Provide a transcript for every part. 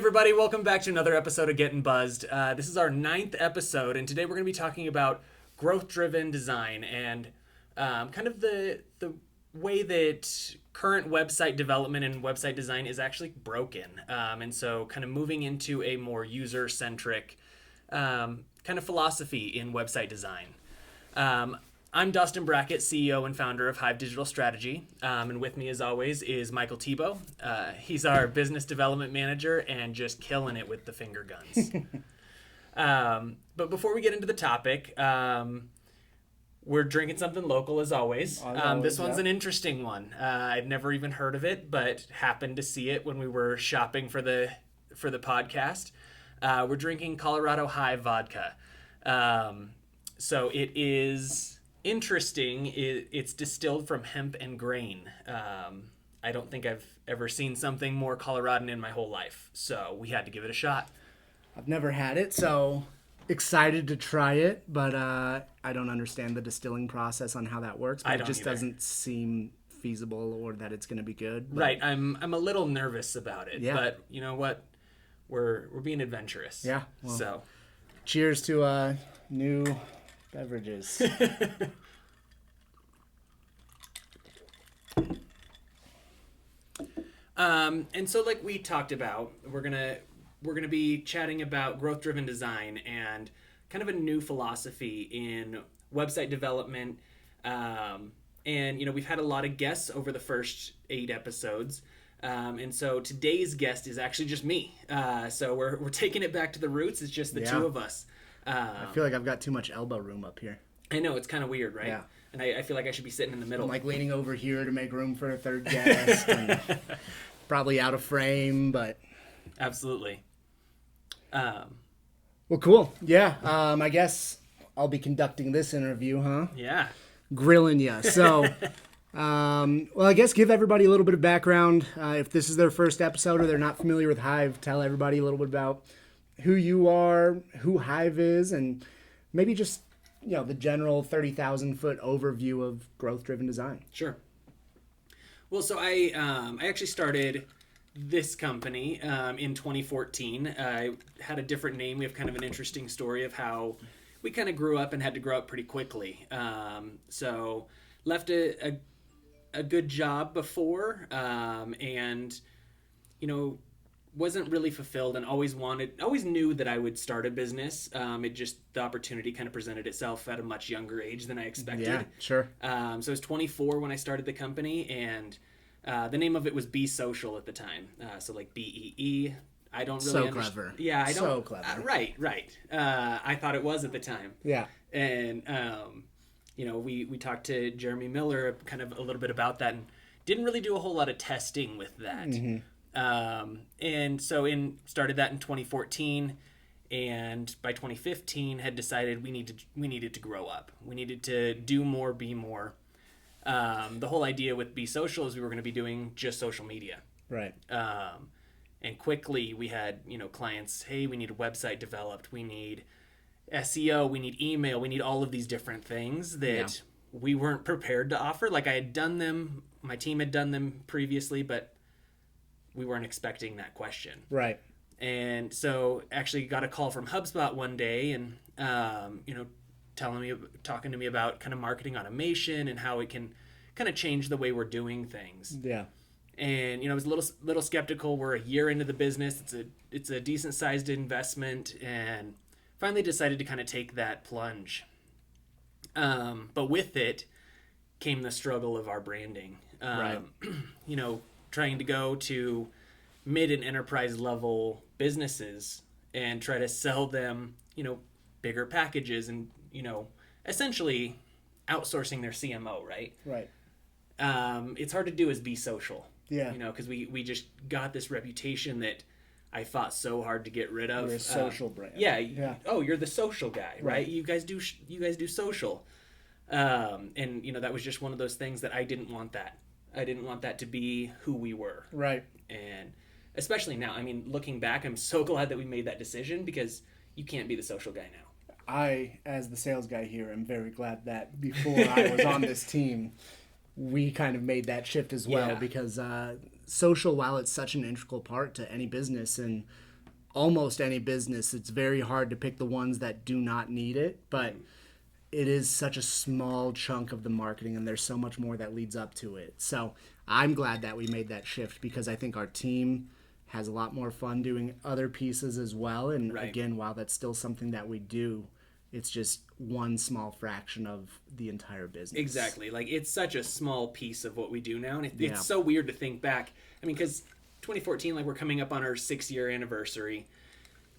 everybody, welcome back to another episode of Gettin Buzzed. This is our 9th episode, and today we're going to be talking about growth-driven design and kind of the way that current website development and website design is actually broken. And so kind of moving into a more user-centric kind of philosophy in website design. I'm Dustin Brackett, CEO and founder of HIVE Digital Strategy. And with me, as always, is Michael Tebow. He's our business development manager and just killing it with the finger guns. But before we get into the topic, we're drinking something local, as always. This one's an interesting one. I'd never even heard of it, but happened to see it when we were shopping for the podcast. We're drinking Colorado HIVE vodka. So it is interesting. It's distilled from hemp and grain. I don't think I've ever seen something more Coloradan in my whole life, so we had to give it a shot. I've never had it, so excited to try it, but I don't understand the distilling process on how that works. But it just doesn't seem feasible or that it's going to be good. But... Right, I'm a little nervous about it, but you know what? We're being adventurous. Yeah. Well, so, cheers to new beverages. And so like we talked about, we're gonna be chatting about growth-driven design and kind of a new philosophy in website development. And we've had a lot of guests over the first 8 episodes. And so today's guest is actually just me. So we're taking it back to the roots. It's just the two of us. I feel like I've got too much elbow room up here. I know, it's kind of weird, right? Yeah. And I feel like I should be sitting in the middle. I'm like leaning over here to make room for a third guest. And probably out of frame, but... Absolutely. Well, cool. Yeah, I guess I'll be conducting this interview, huh? Yeah. Grilling you. So, well, I guess give everybody a little bit of background. If this is their first episode or they're not familiar with HIVE, tell everybody a little bit about who you are, who HIVE is, and maybe just, the general 30,000-foot overview of growth-driven design. Sure. Well, so I actually started this company in 2014. I had a different name. We have kind of an interesting story of how we kind of grew up and had to grow up pretty quickly. So left a good job before, and wasn't really fulfilled and always knew that I would start a business. The opportunity kind of presented itself at a much younger age than I expected. Yeah, sure. So I was 24 when I started the company, and the name of it was Be Social at the time. So like BEE. I don't really understand. So clever. Yeah, I don't. So clever. Right. I thought it was at the time. Yeah. And we talked to Jeremy Miller kind of a little bit about that, and didn't really do a whole lot of testing with that. Mm-hmm. And so started that in 2014, and by 2015 had decided we needed to grow up. We needed to do more, be more. The whole idea with Be Social is we were going to be doing just social media. Right. And quickly we had, clients, hey, we need a website developed. We need SEO. We need email. We need all of these different things that we weren't prepared to offer. Like I had done them, my team had done them previously, but we weren't expecting that question. Right. And so actually got a call from HubSpot one day and, talking to me about kind of marketing automation and how it can kind of change the way we're doing things. Yeah. And, I was a little skeptical. We're a year into the business. It's a decent sized investment, and finally decided to kind of take that plunge. But with it came the struggle of our branding. Right. Trying to go to mid and enterprise level businesses and try to sell them, bigger packages and, essentially outsourcing their CMO, right? Right. It's hard to do as Be Social. Yeah. Because we just got this reputation that I fought so hard to get rid of. You're a social brand. Yeah. Oh, you're the social guy, right? You guys do social. And that was just one of those things that I didn't want that. I didn't want that to be who we were. Right. And especially now, looking back, I'm so glad that we made that decision, because you can't be the social guy now. I, as the sales guy here, am very glad that before I was on this team, we kind of made that shift as well, because social, while it's such an integral part to any business, and almost any business, it's very hard to pick the ones that do not need it, but it is such a small chunk of the marketing, and there's so much more that leads up to it. So I'm glad that we made that shift, because I think our team has a lot more fun doing other pieces as well. And again, while that's still something that we do, it's just one small fraction of the entire business. Exactly. Like, it's such a small piece of what we do now. And it's so weird to think back. I mean, because 2014, like, we're coming up on our 6-year anniversary.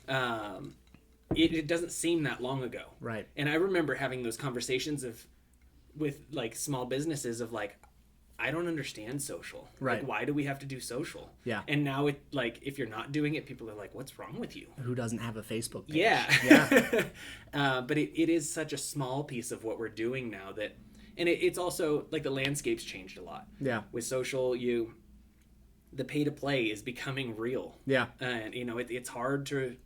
It doesn't seem that long ago. Right. And I remember having those conversations with like small businesses of like, I don't understand social. Right. Like, why do we have to do social? Yeah. And now it, like, if you're not doing it, people are like, what's wrong with you? Who doesn't have a Facebook page? Yeah. But it is such a small piece of what we're doing now that, and it's also like the landscape's changed a lot. Yeah. With social, the pay to play is becoming real. Yeah. And it's hard to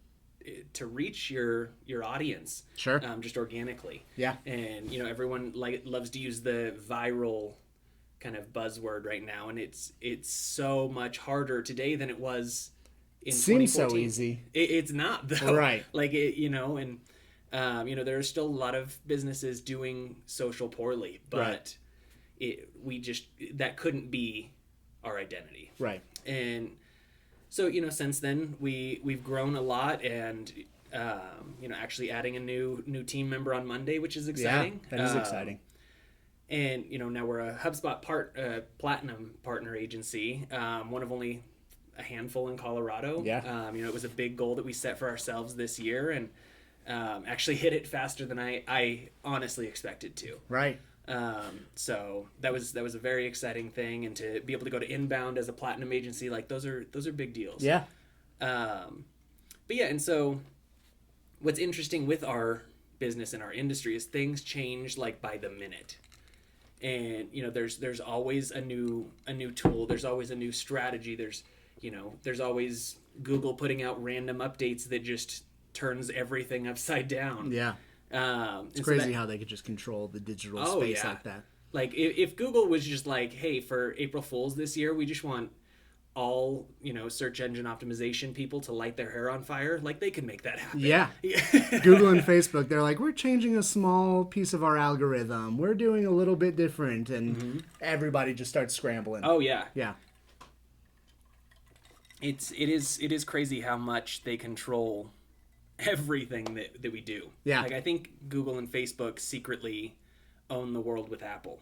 reach your audience. Sure. Just organically. Yeah. And everyone loves to use the viral kind of buzzword right now, and it's so much harder today than it was in 2014. Seems so easy. It's not, though. Right. Like, and there are still a lot of businesses doing social poorly, but that couldn't be our identity. Right. And so, since then we've grown a lot, and actually adding a new team member on Monday, which is exciting. Yeah, that is exciting. And now we're a HubSpot Platinum partner agency, one of only a handful in Colorado. Yeah. It was a big goal that we set for ourselves this year, and actually hit it faster than I honestly expected to. Right. So that was a very exciting thing, and to be able to go to inbound as a platinum agency, like, those are big deals. Yeah. But yeah, and so what's interesting with our business and our industry is things change like by the minute. And there's always a new tool, there's always a new strategy, there's always Google putting out random updates that just turns everything upside down. Yeah. It's crazy how they could just control the digital space like that. Like, if Google was just like, hey, for April Fools this year, we just want all search engine optimization people to light their hair on fire, like, they could make that happen. Yeah. Google and Facebook, they're like, we're changing a small piece of our algorithm, we're doing a little bit different, and everybody just starts scrambling. Oh yeah. It is crazy how much they control everything that we do. Yeah. Like, I think Google and Facebook secretly own the world with Apple.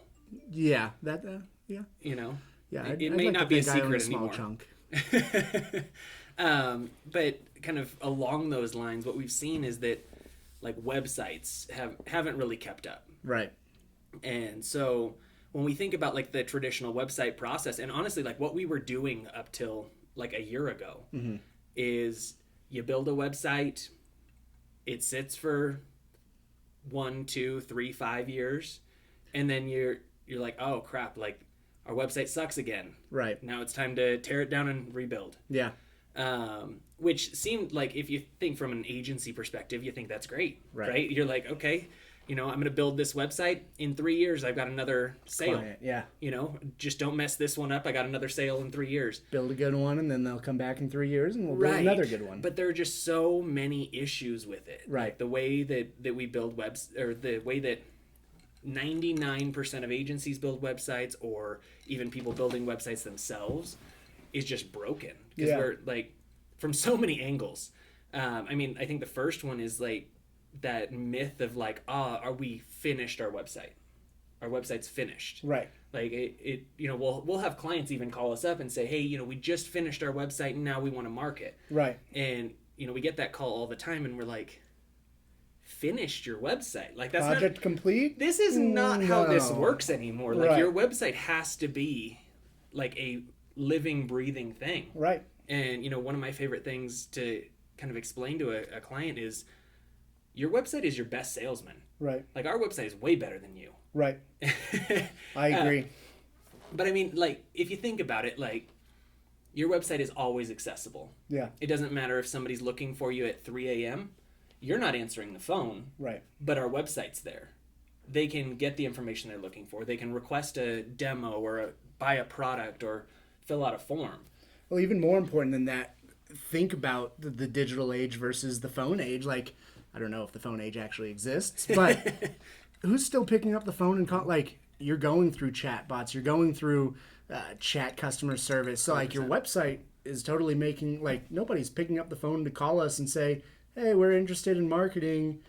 Yeah. Yeah. Yeah, it may not be a secret small anymore. Chunk. But kind of along those lines, what we've seen is that, like, websites haven't really kept up. Right. And so when we think about, like, the traditional website process, and honestly, like, what we were doing up till like a year ago, is you build a website, it sits for 1, 2, 3, 5 years, and then you're like, oh crap, like, our website sucks again. Right. Now it's time to tear it down and rebuild. Yeah. Which seemed like, if you think from an agency perspective, you think that's great, right? You're like, okay, I'm going to build this website. In 3 years, I've got another sale. Client, yeah. Just don't mess this one up. I got another sale in 3 years. Build a good one, and then they'll come back in 3 years, and we'll build another good one. But there are just so many issues with it. Right. Like, the way that we build or the way that 99% of agencies build websites, or even people building websites themselves, is just broken. Because we're, like, from so many angles. I mean, I think the first one is, like, that myth of, like, are we finished our website? Our website's finished. Right. Like, we'll have clients even call us up and say, hey, we just finished our website and now we want to market. Right. And, we get that call all the time, and we're like, finished your website? Like, that's project complete? This is not how this works anymore. Like, your website has to be like a living, breathing thing. Right. And, one of my favorite things to kind of explain to a client is, your website is your best salesman. Right. Like, our website is way better than you. Right. I agree. But I mean, like, if you think about it, like, your website is always accessible. Yeah. It doesn't matter if somebody's looking for you at 3 a.m. You're not answering the phone. Right. But our website's there. They can get the information they're looking for. They can request a demo, or buy a product, or fill out a form. Well, even more important than that, think about the digital age versus the phone age. Like, I don't know if the phone age actually exists, but who's still picking up the phone and call? Like, you're going through chat bots, you're going through chat customer service. So, like, your website is totally making, like, nobody's picking up the phone to call us and say, hey, we're interested in marketing.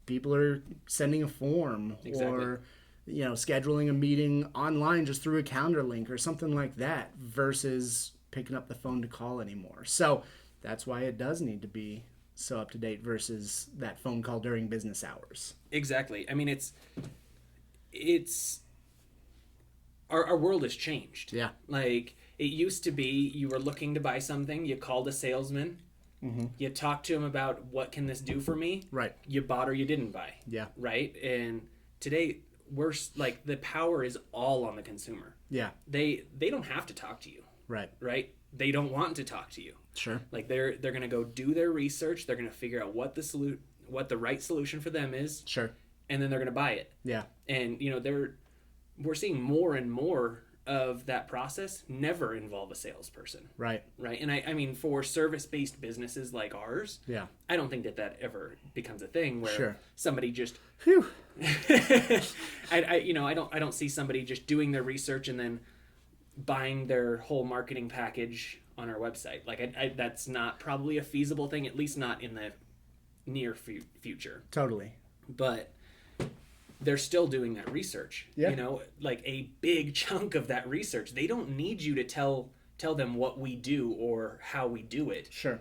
People are sending a form or, scheduling a meeting online just through a calendar link or something like that versus picking up the phone to call anymore. So that's why it does need to be so up to date versus that phone call during business hours. Exactly. I mean, it's our world has changed. Yeah. Like, it used to be you were looking to buy something, you called a salesman, you talked to him about what can this do for me. Right. You bought or you didn't buy. Yeah. Right. And today we're like, the power is all on the consumer. Yeah. They don't have to talk to you. Right. Right. They don't want to talk to you. Sure. Like, they're going to go do their research. They're going to figure out what the right solution for them is. Sure. And then they're going to buy it. Yeah. And we're seeing more and more of that process never involve a salesperson. Right. Right. And I mean, for service-based businesses like ours, Yeah. I don't think that ever becomes a thing where Sure. somebody just Phew. I don't see somebody just doing their research and then buying their whole marketing package on our website. Like, that's not probably a feasible thing, at least not in the near future. Totally. But they're still doing that research. Yeah. Like, a big chunk of that research. They don't need you to tell them what we do or how we do it. Sure.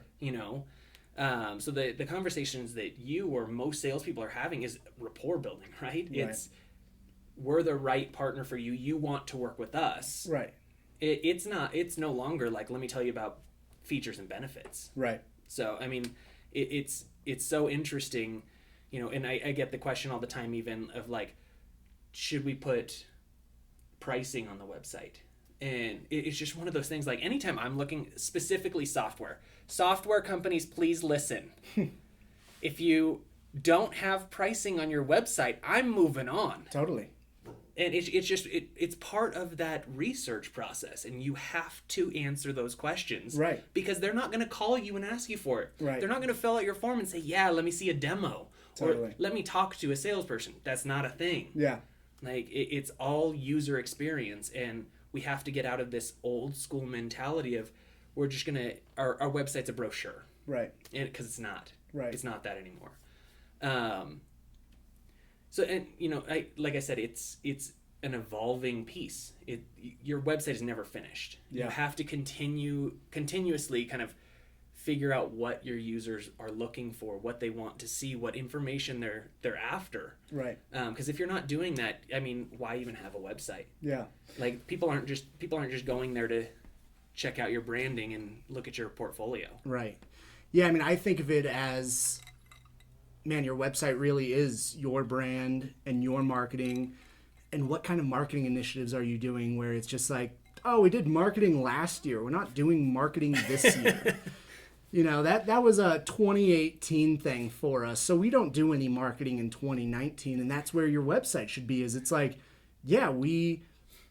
So the conversations that you or most salespeople are having is rapport building, right? It's, we're the right partner for you. You want to work with us. Right. It's no longer like, let me tell you about features and benefits. Right. So, I mean, it's so interesting, and I get the question all the time, even of like, should we put pricing on the website? And it's just one of those things, like, anytime I'm looking, specifically software companies, please listen. If you don't have pricing on your website, I'm moving on. Totally. And it's part of that research process, and you have to answer those questions. Right. Because they're not going to call you and ask you for it. Right. They're not going to fill out your form and say, yeah, let me see a demo. Totally. Or let me talk to a salesperson. That's not a thing. Yeah. Like, it's all user experience, and we have to get out of this old school mentality of, we're just going to, our website's a brochure. Right. Because it's not. Right. It's not that anymore. So, and like I said, it's an evolving piece. Your website is never finished. Yeah. You have to continuously kind of figure out what your users are looking for, what they want to see, what information they're after. Right. Because if you're not doing that, I mean, why even have a website? Yeah. Like, people aren't just going there to check out your branding and look at your portfolio. Right. Yeah, I mean, I think of it as, man, your website really is your brand and your marketing. And what kind of marketing initiatives are you doing where it's just like, oh, we did marketing last year, we're not doing marketing this year. That was a 2018 thing for us. So we don't do any marketing in 2019. And that's where your website should be, is it's like, yeah, we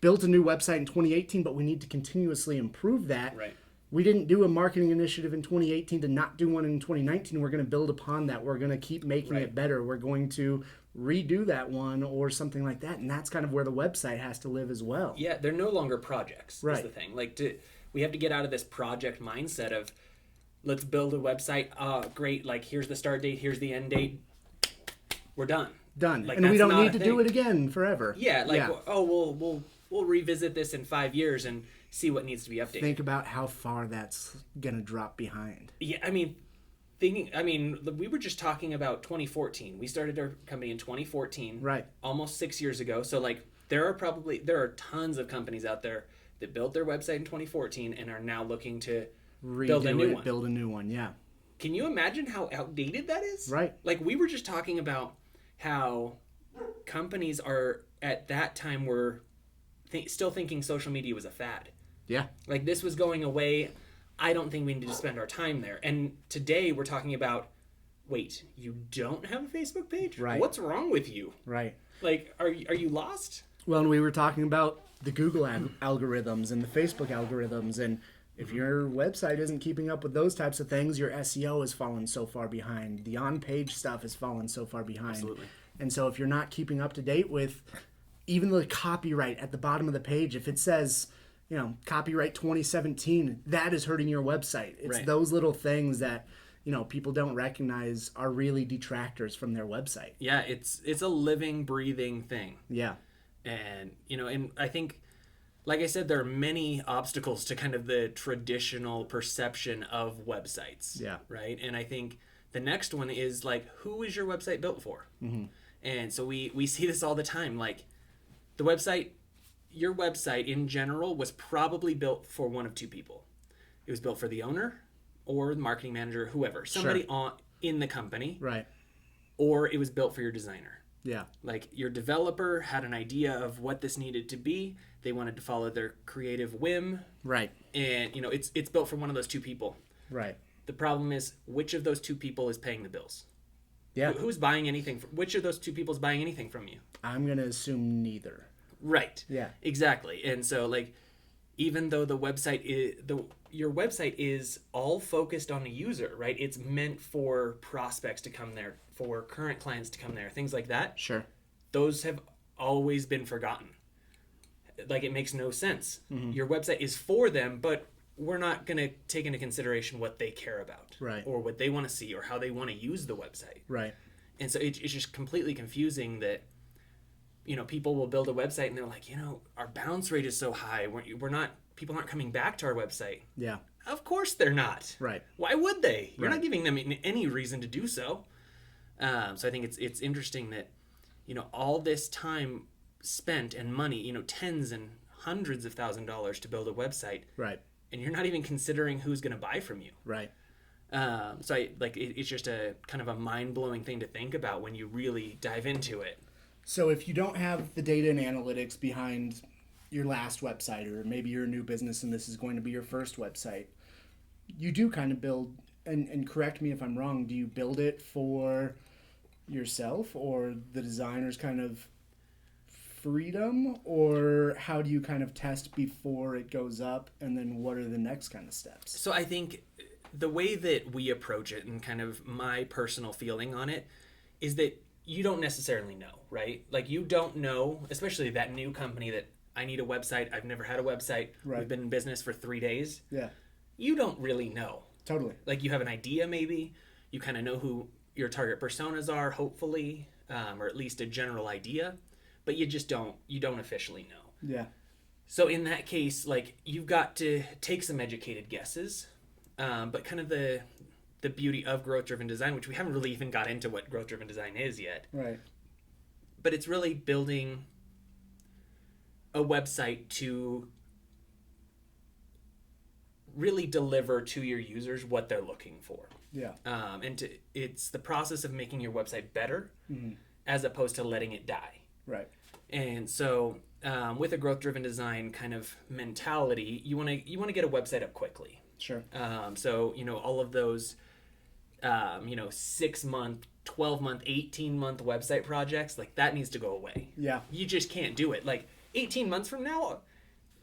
built a new website in 2018, but we need to continuously improve that. Right. We didn't do a marketing initiative in 2018 to not do one in 2019. We're going to build upon that. We're going to keep making it better. We're going to redo that one or something like that. And that's kind of where the website has to live as well. Yeah, they're no longer projects, Right. is the thing. Like, we have to get out of this project mindset of, let's build a website. Great, like, here's the start date, here's the end date. We're done. Done. Like, and we that's don't not need a to do thing. it again forever. Yeah, like, we'll revisit this in 5 years and see what needs to be updated. Think about how far that's going to drop behind. Yeah, I mean, we were just talking about 2014. We started our company in 2014. Right. Almost 6 years ago. So, like, there are tons of companies out there that built their website in 2014 and are now looking to build a new one. Yeah. Can you imagine how outdated that is? Right. Like, we were just talking about how companies are, at that time, were still thinking social media was a fad. Yeah. Like, this was going away. I don't think we need to spend our time there. And today we're talking about, wait, you don't have a Facebook page? Right. What's wrong with you? Right. Like, are you lost? Well, and we were talking about the Google algorithms and the Facebook algorithms, and If your website isn't keeping up with those types of things, your SEO has fallen so far behind. The on-page stuff has fallen so far behind. Absolutely. And so if you're not keeping up to date with even the copyright at the bottom of the page, if it says, copyright 2017, that is hurting your website. It's Right. those little things that, people don't recognize are really detractors from their website. Yeah, it's a living, breathing thing. Yeah. And, and I think, like I said, there are many obstacles to kind of the traditional perception of websites. Yeah. Right. And I think the next one is like, who is your website built for? Mm-hmm. And so we see this all the time. Like your website in general was probably built for one of two people. It was built for the owner or the marketing manager, whoever, somebody in the company. Right. Or it was built for your designer. Yeah. Like your developer had an idea of what this needed to be. They wanted to follow their creative whim. Right. And, it's built for one of those two people. Right. The problem is, which of those two people is paying the bills? Yeah. Who's buying anything? Which of those two people is buying anything from you? I'm going to assume neither. Right. Yeah. Exactly. And so, like, even though your website is all focused on the user, right? It's meant for prospects to come there, for current clients to come there, things like that. Sure. Those have always been forgotten. Like, it makes no sense. Mm-hmm. Your website is for them, but we're not going to take into consideration what they care about. Right. Or what they want to see or how they want to use the website. Right. And so it's just completely confusing that, people will build a website and they're like, our bounce rate is so high. People aren't coming back to our website. Yeah. Of course they're not. Right. Why would they? You're Right. not giving them any reason to do so. So I think it's interesting that, all this time spent and money, tens and hundreds of $1,000s to build a website. Right. And you're not even considering who's going to buy from you. Right. So it's just a kind of a mind-blowing thing to think about when you really dive into it. So if you don't have the data and analytics behind your last website, or maybe you're a new business and this is going to be your first website, you do kind of build, and correct me if I'm wrong, do you build it for yourself or the designer's kind of freedom, or how do you kind of test before it goes up, and then what are the next kind of steps? So I think the way that we approach it and kind of my personal feeling on it is that you don't necessarily know, right? Like, you don't know, especially that new company that I need a website. I've never had a website. Right. We've been in business for 3 days. Yeah. You don't really know. Totally. Like, you have an idea maybe. You kind of know who your target personas are, hopefully, or at least a general idea. But you don't officially know. Yeah. So in that case, like, you've got to take some educated guesses. But kind of the beauty of growth-driven design, which we haven't really even got into what growth-driven design is yet. Right. But it's really building a website to really deliver to your users what they're looking for. Yeah. It's the process of making your website better as opposed to letting it die. Right. And so with a growth-driven design kind of mentality, you want to get a website up quickly. Sure. So, all of those, 6-month, 12-month, 18-month website projects, like, that needs to go away. Yeah. You just can't do it. Like, 18 months from now,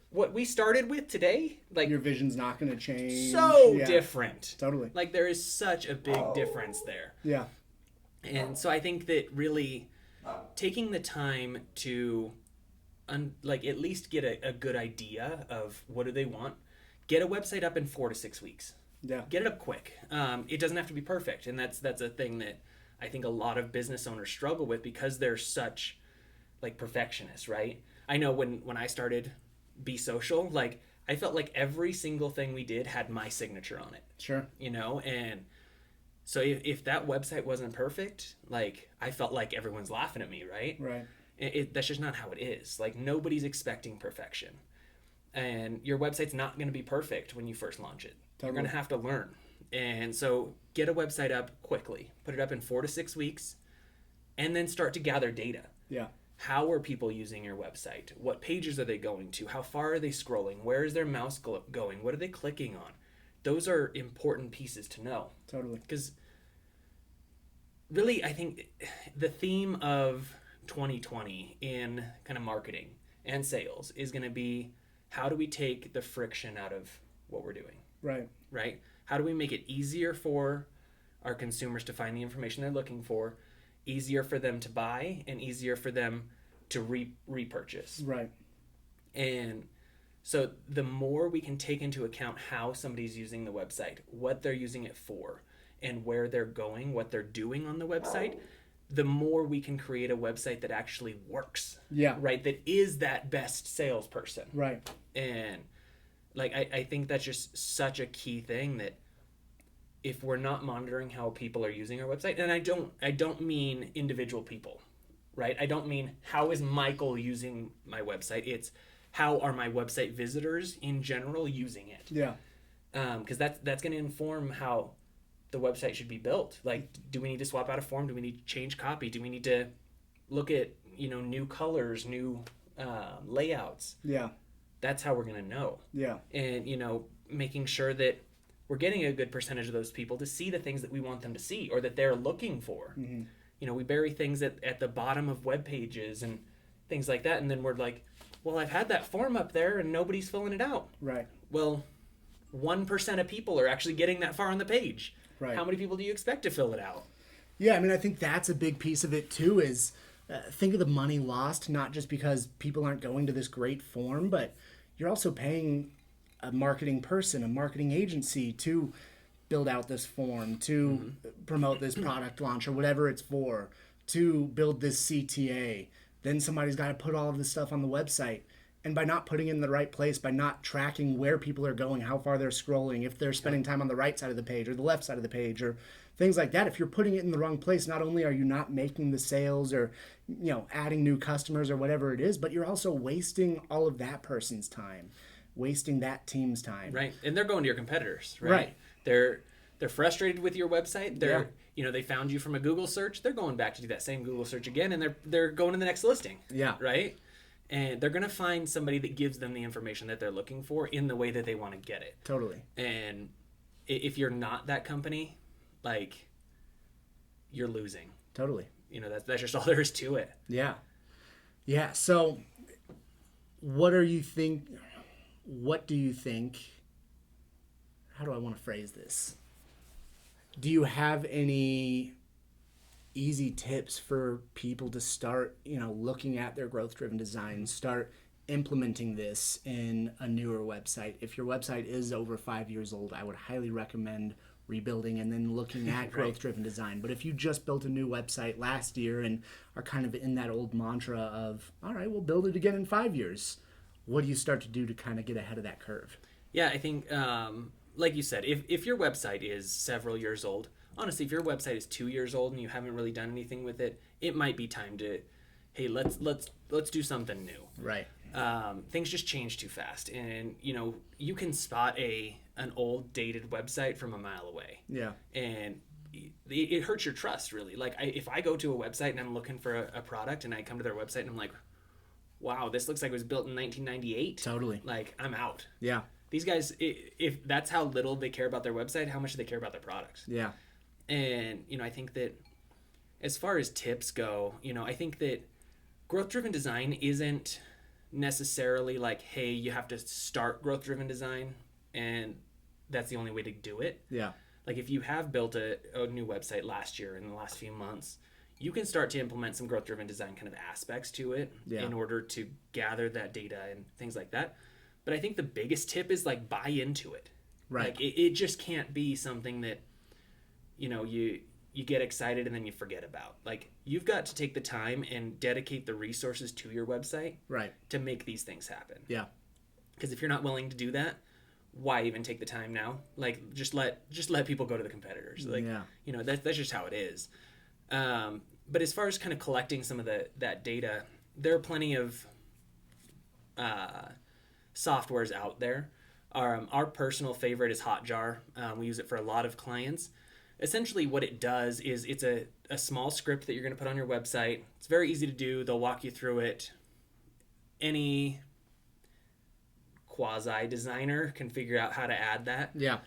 what we started with today, like, Your vision's not going to change. so Yeah. different. Totally. Like, there is such a big difference there. Yeah. And so I think that really taking the time to, at least get a good idea of what do they want, get a website up in 4 to 6 weeks. Yeah. Get it up quick. It doesn't have to be perfect, and that's a thing that I think a lot of business owners struggle with because they're such, like, perfectionists, right? I know when I started Be Social, like, I felt like every single thing we did had my signature on it. Sure. And so if that website wasn't perfect, like, I felt like everyone's laughing at me, right? Right. That's just not how it is. Like, nobody's expecting perfection. And your website's not going to be perfect when you first launch it. Totally. You're going to have to learn. And so get a website up quickly. Put it up in 4 to 6 weeks. And then start to gather data. Yeah. How are people using your website? What pages are they going to? How far are they scrolling? Where is their mouse going? What are they clicking on? Those are important pieces to know. Totally. Because really, I think the theme of 2020 in kind of marketing and sales is going to be, how do we take the friction out of what we're doing, Right. right? How do we make it easier for our consumers to find the information they're looking for, easier for them to buy, and easier for them to repurchase? Right. And so the more we can take into account how somebody's using the website, what they're using it for, and where they're going, what they're doing on the website, the more we can create a website that actually works. Yeah. Right? That is that best salesperson. Right. And like I think that's just such a key thing, that if we're not monitoring how people are using our website, and I don't mean individual people, right? I don't mean how is Michael using my website. It's how are my website visitors in general using it? Yeah. Because that's going to inform how the website should be built. Like, do we need to swap out a form? Do we need to change copy? Do we need to look at new colors, new layouts? Yeah. That's how we're going to know. Yeah. And making sure that we're getting a good percentage of those people to see the things that we want them to see or that they're looking for. Mm-hmm. We bury things at the bottom of web pages and things like that, and then we're like, well, I've had that form up there and nobody's filling it out. Right. Well, 1% of people are actually getting that far on the page. Right. How many people do you expect to fill it out? Yeah, I mean, I think that's a big piece of it too, is think of the money lost, not just because people aren't going to this great form, but you're also paying a marketing person, a marketing agency to build out this form, to promote this product launch or whatever it's for, to build this CTA. Then somebody's got to put all of this stuff on the website. And by not putting it in the right place, by not tracking where people are going, how far they're scrolling, if they're spending time on the right side of the page or the left side of the page or things like that, if you're putting it in the wrong place, not only are you not making the sales or adding new customers or whatever it is, but you're also wasting all of that person's time, wasting that team's time. Right. And they're going to your competitors, right? Right. They're frustrated with your website. They found you from a Google search. They're going back to do that same Google search again, and they're going to the next listing. Yeah. Right? And they're going to find somebody that gives them the information that they're looking for in the way that they want to get it. Totally. And if you're not that company, like, you're losing. Totally. That's just all there is to it. Yeah. Yeah. So what do you think, how do I want to phrase this? Do you have any easy tips for people to start, looking at their growth-driven design, start implementing this in a newer website? If your website is over 5 years old, I would highly recommend rebuilding and then looking at growth-driven design. But if you just built a new website last year and are kind of in that old mantra of, all right, we'll build it again in 5 years, what do you start to do to kind of get ahead of that curve? Yeah, I think, like you said, if your website is several years old, honestly, if your website is 2 years old and you haven't really done anything with it, it might be time to, hey, let's do something new. Right. Things just change too fast, and you can spot an old dated website from a mile away. Yeah. And it hurts your trust, really. Like, if I go to a website and I'm looking for a product and I come to their website and I'm like, wow, this looks like it was built in 1998. Totally. Like, I'm out. Yeah. These guys, if that's how little they care about their website, how much do they care about their products? Yeah. And, I think that as far as tips go, I think that growth-driven design isn't necessarily like, hey, you have to start growth-driven design and that's the only way to do it. Yeah. Like, if you have built a new website last year, in the last few months, you can start to implement some growth-driven design kind of aspects to it in order to gather that data and things like that. But I think the biggest tip is, like, buy into it. Right. Like, it just can't be something that, you get excited and then you forget about. Like, you've got to take the time and dedicate the resources to your website to make these things happen. Yeah. Because if you're not willing to do that, why even take the time now? Like, just let people go to the competitors. Like, that's just how it is. But as far as kind of collecting some of that data, there are plenty of softwares out there. Our personal favorite is Hotjar. We use it for a lot of clients. Essentially what it does is it's a small script that you're going to put on your website. It's very easy to do. They'll walk you through it. Any quasi designer can figure out how to add that. Yeah.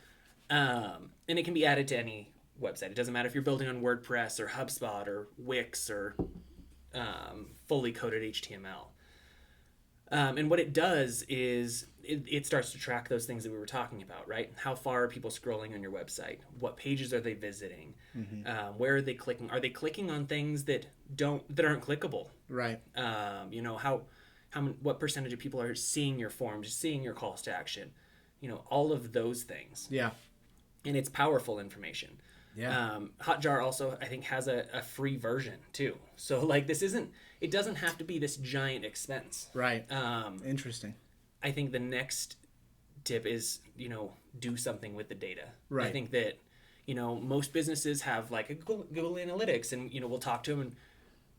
And it can be added to any website. It doesn't matter if you're building on WordPress or HubSpot or Wix or fully coded HTML. And what it does is it starts to track those things that we were talking about, right? How far are people scrolling on your website? What pages are they visiting? Where are they clicking? Are they clicking on things that aren't clickable? Right. What percentage of people are seeing your forms, seeing your calls to action? All of those things. Yeah. And it's powerful information. Yeah. Hotjar also, I think, has a free version too. So like it doesn't have to be this giant expense. Right. Interesting. I think the next tip is, do something with the data. Right. I think that, most businesses have like a Google Analytics, and, we'll talk to them and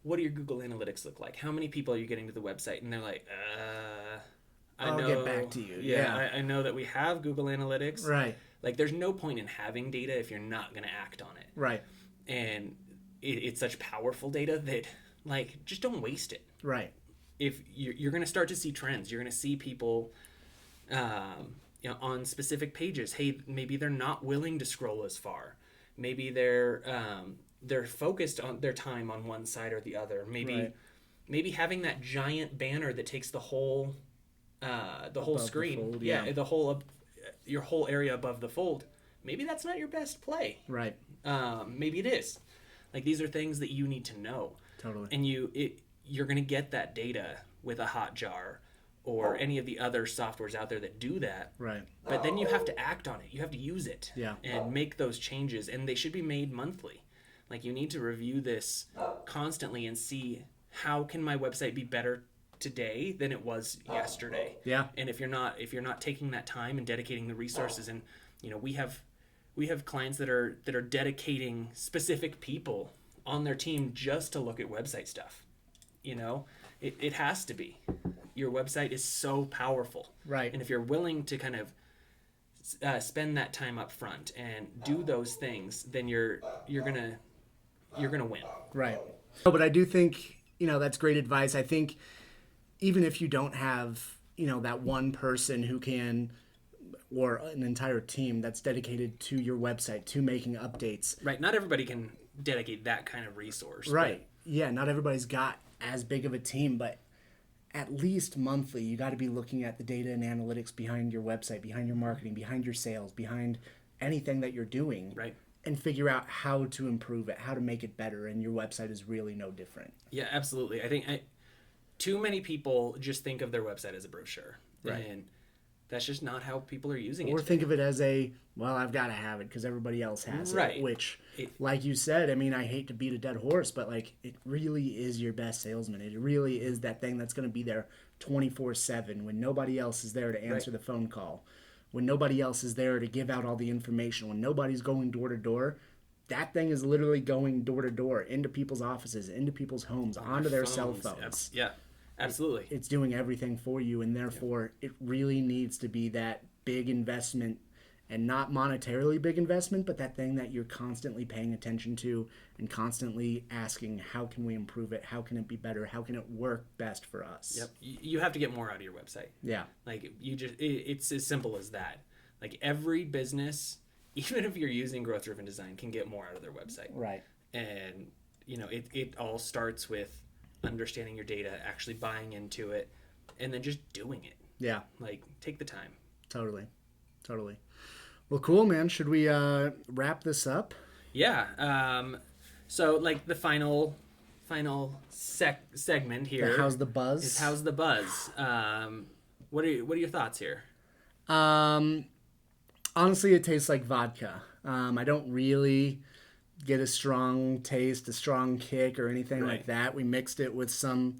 what do your Google Analytics look like? How many people are you getting to the website? And they're like, I'll get back to you. Yeah. I know that we have Google Analytics. Right. Like, there's no point in having data if you're not going to act on it. Right. And it's such powerful data that, like, just don't waste it. Right. If you're going to start to see trends, you're going to see people, on specific pages. Hey, maybe they're not willing to scroll as far. Maybe they're focused on their time on one side or the other. Maybe having that giant banner that takes the whole screen, fold, your whole area above the fold. Maybe that's not your best play. Right. Maybe it is. Like, these are things that you need to know. Totally. And you're going to get that data with a Hotjar or any of the other softwares out there that do that. Right. But then you have to act on it. You have to use it. Yeah. And make those changes. And they should be made monthly. Like, you need to review this constantly and see, how can my website be better today than it was yesterday? Yeah. And if you're not taking that time and dedicating the resources, and we have clients that are dedicating specific people on their team just to look at website stuff. It has to be. Your website is so powerful. Right. And if you're willing to kind of spend that time up front and do those things, then you're gonna win. Right. But I do think, that's great advice. I think even if you don't have, that one person who can, or an entire team that's dedicated to your website, to making updates. Right. Not everybody can dedicate that kind of resource. Right. Yeah. Not everybody's got as big of a team, but at least monthly, you got to be looking at the data and analytics behind your website, behind your marketing, behind your sales, behind anything that you're doing. Right. And figure out how to improve it, how to make it better. And your website is really no different. Yeah, absolutely. I think too many people just think of their website as a brochure. Right. And that's just not how people are using it. Or think of it as I've got to have it because everybody else has right. it. Which, like you said, I hate to beat a dead horse, but like, it really is your best salesman. It really is that thing that's going to be there 24/7 when nobody else is there to answer the phone call, when nobody else is there to give out all the information, when nobody's going door to door. That thing is literally going door to door into people's offices, into people's homes, onto their cell phones. Yeah. Absolutely. It's doing everything for you, and therefore it really needs to be that big investment, and not monetarily big investment, but that thing that you're constantly paying attention to and constantly asking, how can we improve it? How can it be better? How can it work best for us? Yep. You have to get more out of your website. Yeah. Like, it's as simple as that. Like, every business, even if you're using growth-driven design, can get more out of their website. Right. And, it all starts with understanding your data, actually buying into it, and then just doing it. Yeah. Like, take the time. Totally. Well, cool, man. Should we wrap this up? Yeah. So, like, the final segment here. How's the buzz? Is how's the buzz? What are your thoughts here? Honestly, it tastes like vodka. I don't really get a strong taste, a strong kick, or anything like that. We mixed it with some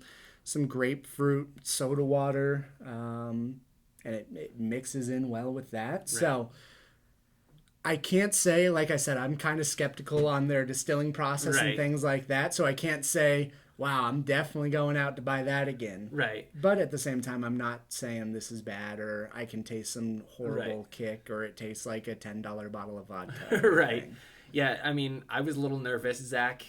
grapefruit soda water, and it mixes in well with that. Right. So I can't say, like I said, I'm kind of skeptical on their distilling process and things like that. So I can't say, wow, I'm definitely going out to buy that again. Right. But at the same time, I'm not saying this is bad, or I can taste some horrible kick, or it tastes like a $10 bottle of vodka. Right. Yeah, I was a little nervous. Zach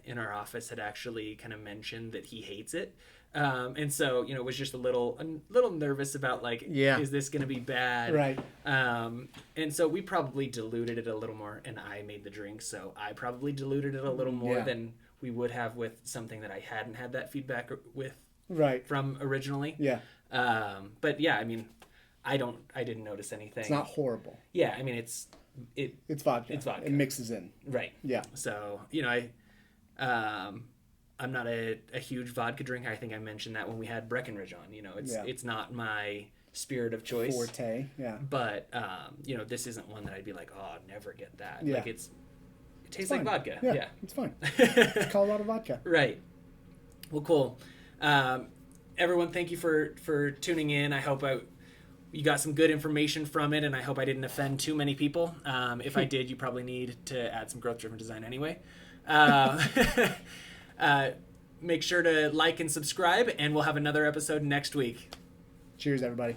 in our office had actually kind of mentioned that he hates it. And so, was just a little nervous about, like, is this going to be bad? Right. And so we probably diluted it a little more, and I made the drink, so I probably diluted it a little more than we would have with something that I hadn't had that feedback with Right. from originally. Yeah. But yeah, I mean, I didn't notice anything. It's not horrible. Yeah, I mean, it's vodka. It's vodka. It mixes in. Right. Yeah. So, I'm not a huge vodka drinker. I think I mentioned that when we had Breckenridge on. It's not my spirit of choice. Forte. Yeah. But this isn't one that I'd be like, oh, I'll never get that. Yeah. Like it tastes like vodka. Yeah. It's fine. It's Colorado vodka. Right. Well, cool. Everyone, thank you for tuning in. I hope you got some good information from it, and I hope I didn't offend too many people. If I did, you probably need to add some growth-driven design anyway. Make sure to like and subscribe, and we'll have another episode next week. Cheers, everybody.